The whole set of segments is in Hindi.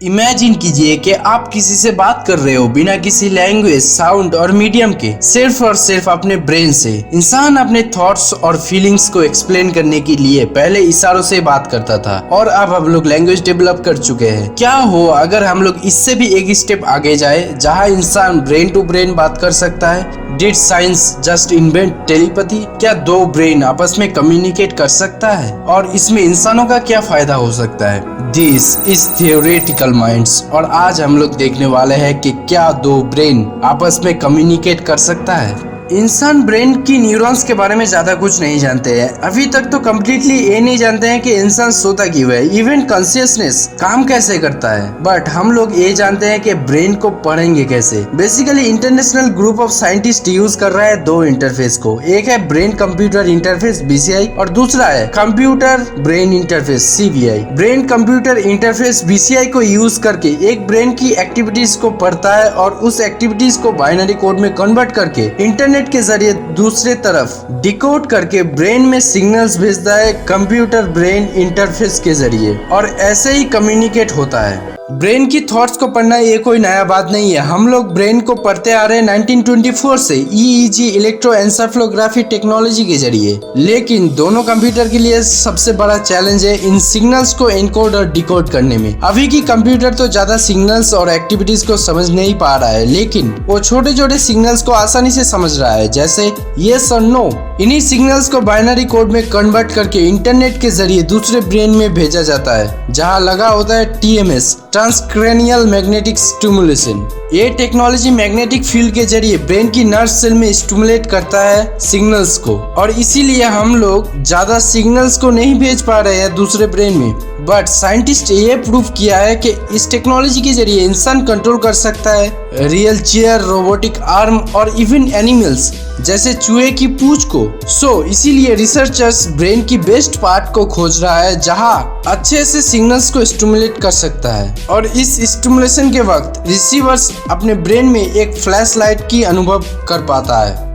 इमेजिन कीजिए कि आप किसी से बात कर रहे हो बिना किसी लैंग्वेज, साउंड और मीडियम के, सिर्फ और सिर्फ अपने ब्रेन से। इंसान अपने थॉट्स और फीलिंग्स को एक्सप्लेन करने के लिए पहले इशारों से बात करता था और अब हम लोग लैंग्वेज डेवलप कर चुके हैं। क्या हो अगर हम लोग इससे भी एक स्टेप आगे जाए, जहां इंसान ब्रेन टू ब्रेन बात कर सकता है? Did science just invent telepathy? क्या दो ब्रेन आपस में कम्युनिकेट कर सकता है? और इसमें इंसानों का क्या फायदा हो सकता है? दिस इज थियोरेटिकल माइंड्स, और आज हम लोग देखने वाले हैं कि क्या दो ब्रेन आपस में कम्युनिकेट कर सकता है। इंसान ब्रेन की न्यूरॉन्स के बारे में ज्यादा कुछ नहीं जानते हैं। अभी तक तो कम्प्लीटली ये नहीं जानते हैं कि इंसान सोता क्यों है, इवन कॉन्शियसनेस काम कैसे करता है। बट हम लोग ये जानते हैं कि ब्रेन को पढ़ेंगे कैसे। Basically international group of scientist use कर रहा है दो इंटरफेस को। एक है ब्रेन कंप्यूटर इंटरफेस BCI और दूसरा है computer brain interface CBI। Brain computer interface BCI को यूज करके एक ब्रेन की एक्टिविटीज को पढ़ता है और उस एक्टिविटीज को बाइनरी कोड में कन्वर्ट करके इंटरनेट के जरिए दूसरे तरफ डिकोड करके ब्रेन में सिग्नल्स भेजता है कंप्यूटर ब्रेन इंटरफेस के जरिए, और ऐसे ही कम्युनिकेट होता है। ब्रेन की थॉट्स को पढ़ना ये कोई नया बात नहीं है। हम लोग ब्रेन को पढ़ते आ रहे हैं 1924 से EEG इलेक्ट्रोएन्सेफेलोग्राफी टेक्नोलॉजी के जरिए। लेकिन दोनों कंप्यूटर के लिए सबसे बड़ा चैलेंज है इन सिग्नल्स को एनकोड और डिकोड करने में। अभी की कंप्यूटर तो ज्यादा सिग्नल्स और एक्टिविटीज को समझ नहीं पा रहा है, लेकिन वो छोटे छोटे सिग्नल्स को आसानी से समझ रहा है, जैसे यस और नो। इन्हीं सिग्नल्स को बाइनरी कोड में कन्वर्ट करके इंटरनेट के जरिए दूसरे ब्रेन में भेजा जाता है, जहां लगा होता है TMS, ट्रांसक्रैनियल मैग्नेटिक स्टिमुलेशन। ये टेक्नोलॉजी मैग्नेटिक फील्ड के जरिए ब्रेन की नर्व सेल में स्टिमुलेट करता है सिग्नल्स को, और इसीलिए हम लोग ज्यादा सिग्नल्स को नहीं भेज पा रहे हैं दूसरे ब्रेन में। बट साइंटिस्ट ये प्रूव किया है कि इस टेक्नोलॉजी के जरिए इंसान कंट्रोल कर सकता है रियल चेयर, रोबोटिक आर्म और इवन एनिमल्स जैसे चूहे की पूंछ को। इसीलिए रिसर्चर्स ब्रेन की बेस्ट पार्ट को खोज रहा है जहां अच्छे से सिग्नल्स को स्टिमुलेट कर सकता है, और इस स्टिमुलेशन के वक्त रिसीवर्स अपने ब्रेन में एक फ्लैश लाइट की अनुभव कर पाता है।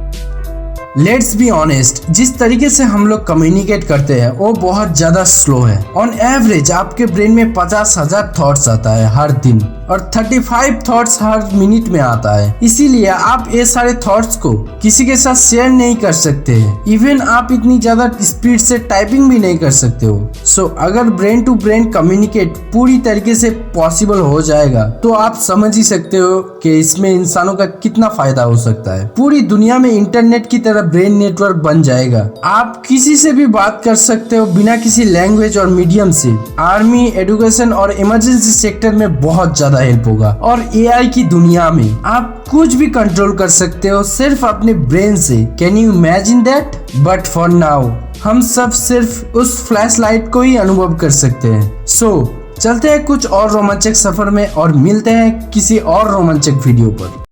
लेट्स बी ऑनेस्ट, जिस तरीके से हम लोग कम्युनिकेट करते हैं वो बहुत ज्यादा स्लो है। ऑन एवरेज आपके ब्रेन में 50,000 थॉट्स आता है हर दिन, और 35 थॉट्स हर मिनट में आता है। इसीलिए आप ये सारे थॉट्स को किसी के साथ शेयर नहीं कर सकते हैं। इवन आप इतनी ज्यादा स्पीड से टाइपिंग भी नहीं कर सकते हो। अगर ब्रेन टू ब्रेन कम्युनिकेट पूरी तरीके से पॉसिबल हो जाएगा तो आप समझ ही सकते हो कि इसमें इंसानों का कितना फायदा हो सकता है। पूरी दुनिया में इंटरनेट की तरह ब्रेन नेटवर्क बन जाएगा। आप किसी से भी बात कर सकते हो बिना किसी लैंग्वेज और मीडियम से। आर्मी, एजुकेशन और इमरजेंसी सेक्टर में बहुत ज्यादा हेल्प होगा, और AI की दुनिया में आप कुछ भी कंट्रोल कर सकते हो सिर्फ अपने ब्रेन से। Can you imagine that? But for now हम सब सिर्फ उस फ्लैश लाइट को ही अनुभव कर सकते हैं। चलते हैं कुछ और रोमांचक सफर में और मिलते हैं किसी और रोमांचक वीडियो पर।